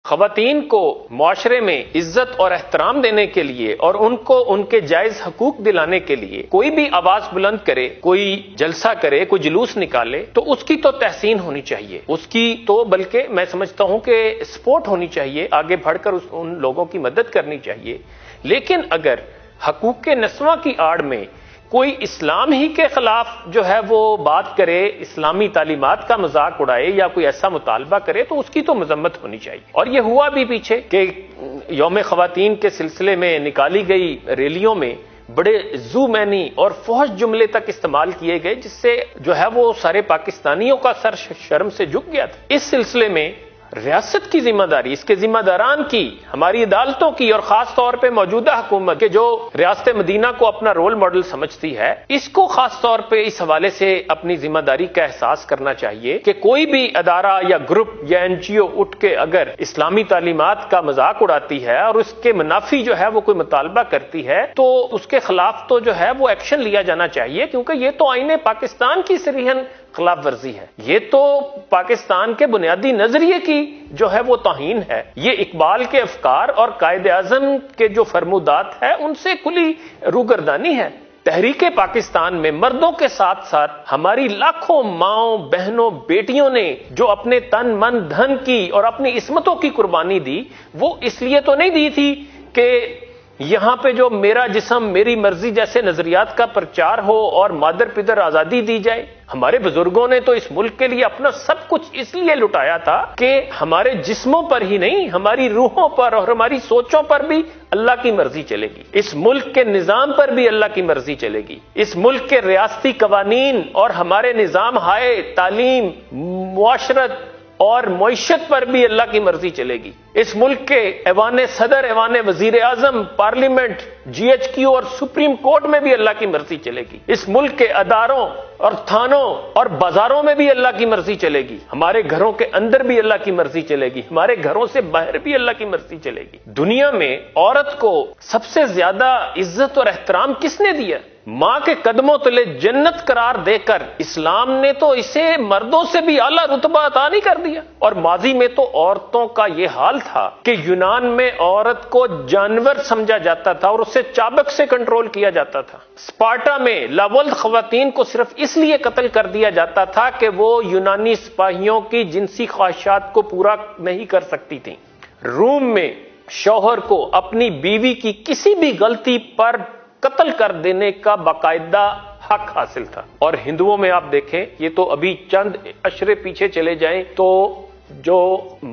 خواتین کو معاشرے میں عزت اور احترام دینے کے لیے اور ان کو ان کے جائز حقوق دلانے کے لیے کوئی بھی آواز بلند کرے، کوئی جلسہ کرے، کوئی جلوس نکالے تو اس کی تو تحسین ہونی چاہیے، اس کی تو بلکہ میں سمجھتا ہوں کہ سپورٹ ہونی چاہیے، آگے بڑھ کر ان لوگوں کی مدد کرنی چاہیے۔ لیکن اگر حقوق کے نسواں کی آڑ میں کوئی اسلام ہی کے خلاف جو ہے وہ بات کرے، اسلامی تعلیمات کا مذاق اڑائے یا کوئی ایسا مطالبہ کرے تو اس کی تو مذمت ہونی چاہیے۔ اور یہ ہوا بھی پیچھے کہ یوم خواتین کے سلسلے میں نکالی گئی ریلیوں میں بڑے زو مینی اور فحش جملے تک استعمال کیے گئے، جس سے جو ہے وہ سارے پاکستانیوں کا سر شرم سے جھک گیا تھا۔ اس سلسلے میں ریاست کی ذمہ داری، اس کے ذمہ داران کی، ہماری عدالتوں کی اور خاص طور پہ موجودہ حکومت کے جو ریاست مدینہ کو اپنا رول ماڈل سمجھتی ہے، اس کو خاص طور پہ اس حوالے سے اپنی ذمہ داری کا احساس کرنا چاہیے کہ کوئی بھی ادارہ یا گروپ یا NGO اٹھ کے اگر اسلامی تعلیمات کا مذاق اڑاتی ہے اور اس کے منافی جو ہے وہ کوئی مطالبہ کرتی ہے تو اس کے خلاف تو جو ہے وہ ایکشن لیا جانا چاہیے، کیونکہ یہ تو آئین پاکستان کی صریحاً خلاف ورزی ہے، یہ تو پاکستان کے بنیادی نظریے کی جو ہے وہ توہین ہے، یہ اقبال کے افکار اور قائد اعظم کے جو فرمودات ہے ان سے کھلی روگردانی ہے۔ تحریک پاکستان میں مردوں کے ساتھ ساتھ ہماری لاکھوں ماؤں، بہنوں، بیٹیوں نے جو اپنے تن من دھن کی اور اپنی عصمتوں کی قربانی دی، وہ اس لیے تو نہیں دی تھی کہ یہاں پہ جو میرا جسم میری مرضی جیسے نظریات کا پرچار ہو اور مادر پدر آزادی دی جائے۔ ہمارے بزرگوں نے تو اس ملک کے لیے اپنا سب کچھ اس لیے لٹایا تھا کہ ہمارے جسموں پر ہی نہیں، ہماری روحوں پر اور ہماری سوچوں پر بھی اللہ کی مرضی چلے گی، اس ملک کے نظام پر بھی اللہ کی مرضی چلے گی، اس ملک کے ریاستی قوانین اور ہمارے نظام ہائے تعلیم، معاشرت اور معیشت پر بھی اللہ کی مرضی چلے گی، اس ملک کے ایوان صدر، ایوان وزیر اعظم، پارلیمنٹ، GHQ اور سپریم کورٹ میں بھی اللہ کی مرضی چلے گی، اس ملک کے اداروں اور تھانوں اور بازاروں میں بھی اللہ کی مرضی چلے گی، ہمارے گھروں کے اندر بھی اللہ کی مرضی چلے گی، ہمارے گھروں سے باہر بھی اللہ کی مرضی چلے گی۔ دنیا میں عورت کو سب سے زیادہ عزت اور احترام کس نے دیا؟ ماں کے قدموں تلے جنت قرار دے کر اسلام نے تو اسے مردوں سے بھی اعلیٰ رتبہ عطا نہیں کر دیا۔ اور ماضی میں تو عورتوں کا یہ حال تھا کہ یونان میں عورت کو جانور سمجھا جاتا تھا اور اسے چابک سے کنٹرول کیا جاتا تھا۔ اسپارٹا میں لاولد خواتین کو صرف اس لیے قتل کر دیا جاتا تھا کہ وہ یونانی سپاہیوں کی جنسی خواہشات کو پورا نہیں کر سکتی تھیں۔ روم میں شوہر کو اپنی بیوی کی کسی بھی غلطی پر قتل کر دینے کا باقاعدہ حق حاصل تھا۔ اور ہندوؤں میں آپ دیکھیں، یہ تو ابھی چند اشرے پیچھے چلے جائیں تو جو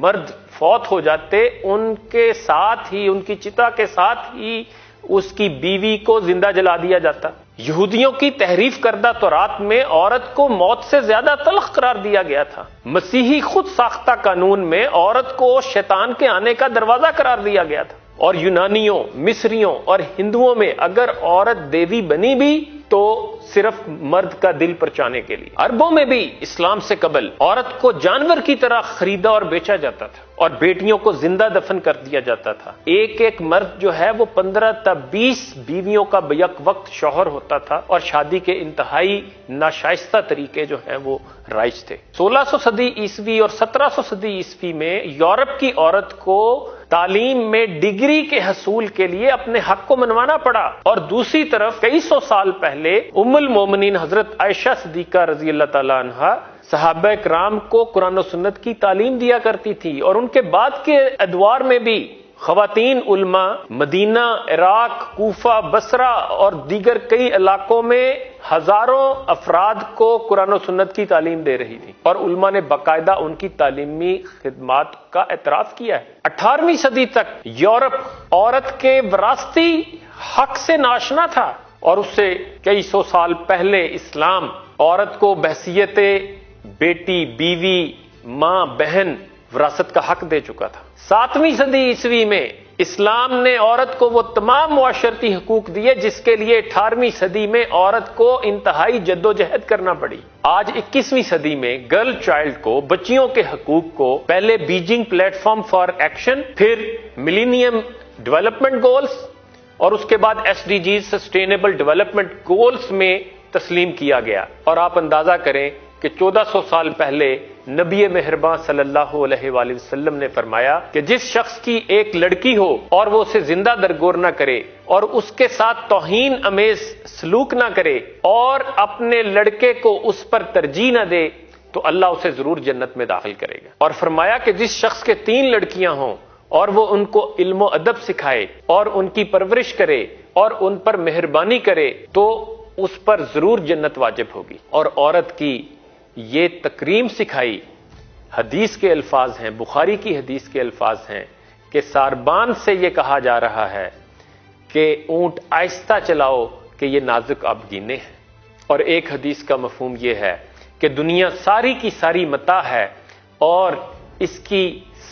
مرد فوت ہو جاتے ان کے ساتھ ہی، ان کی چتا کے ساتھ ہی اس کی بیوی کو زندہ جلا دیا جاتا۔ یہودیوں کی تحریف کردہ تورات میں عورت کو موت سے زیادہ تلخ قرار دیا گیا تھا۔ مسیحی خود ساختہ قانون میں عورت کو شیطان کے آنے کا دروازہ قرار دیا گیا تھا۔ اور یونانیوں، مصریوں اور ہندوؤں میں اگر عورت دیوی بنی بھی تو صرف مرد کا دل پرچانے کے لیے۔ عربوں میں بھی اسلام سے قبل عورت کو جانور کی طرح خریدا اور بیچا جاتا تھا اور بیٹیوں کو زندہ دفن کر دیا جاتا تھا۔ ایک ایک مرد جو ہے وہ 15 تا 20 بیویوں کا بیک وقت شوہر ہوتا تھا اور شادی کے انتہائی ناشائستہ طریقے جو ہیں وہ رائج تھے۔ 1600 صدی عیسوی اور 1700 صدی عیسوی میں یورپ کی عورت کو تعلیم میں ڈگری کے حصول کے لیے اپنے حق کو منوانا پڑا، اور دوسری طرف کئی سو سال پہلے ام المومنین حضرت عائشہ صدیقہ رضی اللہ تعالیٰ عنہا صحابہ کرام کو قرآن و سنت کی تعلیم دیا کرتی تھی، اور ان کے بعد کے ادوار میں بھی خواتین علماء مدینہ، عراق، کوفہ، بصرہ اور دیگر کئی علاقوں میں ہزاروں افراد کو قرآن و سنت کی تعلیم دے رہی تھی، اور علماء نے باقاعدہ ان کی تعلیمی خدمات کا اعتراف کیا ہے۔ 18ویں صدی تک یورپ عورت کے وراثتی حق سے ناشنا تھا، اور اس سے کئی سو سال پہلے اسلام عورت کو بحیثیت بیٹی، بیوی، ماں، بہن وراثت کا حق دے چکا تھا۔ 7ویں صدی عیسوی میں اسلام نے عورت کو وہ تمام معاشرتی حقوق دیے جس کے لیے 18ویں صدی میں عورت کو انتہائی جدوجہد کرنا پڑی۔ آج 21ویں صدی میں گرل چائلڈ کو، بچیوں کے حقوق کو پہلے Beijing plate form for action, پھر ملینیم ڈیولپمنٹ گولز اور اس کے بعد SDGs سسٹینیبل ڈیولپمنٹ گولز میں تسلیم کیا گیا، اور آپ اندازہ کریں کہ کہ 1400 سال پہلے نبی مہربان صلی اللہ علیہ وآلہ وسلم نے فرمایا کہ جس شخص کی ایک لڑکی ہو اور وہ اسے زندہ درگور نہ کرے اور اس کے ساتھ توہین امیز سلوک نہ کرے اور اپنے لڑکے کو اس پر ترجیح نہ دے تو اللہ اسے ضرور جنت میں داخل کرے گا۔ اور فرمایا کہ جس شخص کے 3 لڑکیاں ہوں اور وہ ان کو علم و ادب سکھائے اور ان کی پرورش کرے اور ان پر مہربانی کرے تو اس پر ضرور جنت واجب ہوگی۔ اور عورت کی یہ تکریم سکھائی، حدیث کے الفاظ ہیں، بخاری کی حدیث کے الفاظ ہیں کہ ساربان سے یہ کہا جا رہا ہے کہ اونٹ آہستہ چلاؤ کہ یہ نازک آبگینے ہیں۔ اور ایک حدیث کا مفہوم یہ ہے کہ دنیا ساری کی ساری متاع ہے اور اس کی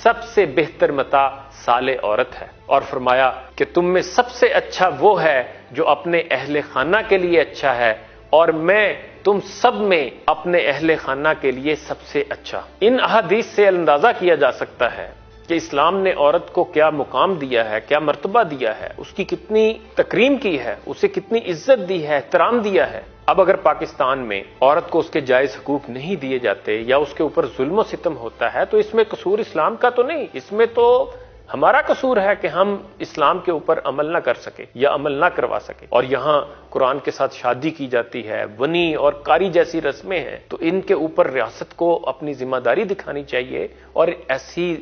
سب سے بہتر متاع صالح عورت ہے۔ اور فرمایا کہ تم میں سب سے اچھا وہ ہے جو اپنے اہل خانہ کے لیے اچھا ہے اور میں تم سب میں اپنے اہل خانہ کے لیے سب سے اچھا۔ ان احادیث سے اندازہ کیا جا سکتا ہے کہ اسلام نے عورت کو کیا مقام دیا ہے، کیا مرتبہ دیا ہے، اس کی کتنی تکریم کی ہے، اسے کتنی عزت دی ہے، احترام دیا ہے۔ اب اگر پاکستان میں عورت کو اس کے جائز حقوق نہیں دیے جاتے یا اس کے اوپر ظلم و ستم ہوتا ہے تو اس میں قصور اسلام کا تو نہیں، اس میں تو ہمارا قصور ہے کہ ہم اسلام کے اوپر عمل نہ کر سکے یا عمل نہ کروا سکے۔ اور یہاں قرآن کے ساتھ شادی کی جاتی ہے، ونی اور قاری جیسی رسمیں ہیں، تو ان کے اوپر ریاست کو اپنی ذمہ داری دکھانی چاہیے اور ایسی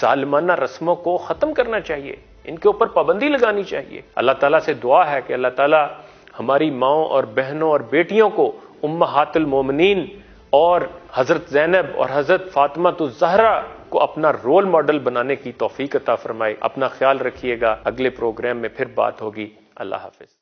ظالمانہ رسموں کو ختم کرنا چاہیے، ان کے اوپر پابندی لگانی چاہیے۔ اللہ تعالیٰ سے دعا ہے کہ اللہ تعالیٰ ہماری ماؤں اور بہنوں اور بیٹیوں کو امہات المومنین اور حضرت زینب اور حضرت فاطمہ الزہرا کو اپنا رول ماڈل بنانے کی توفیق عطا فرمائے۔ اپنا خیال رکھیے گا، اگلے پروگرام میں پھر بات ہوگی۔ اللہ حافظ۔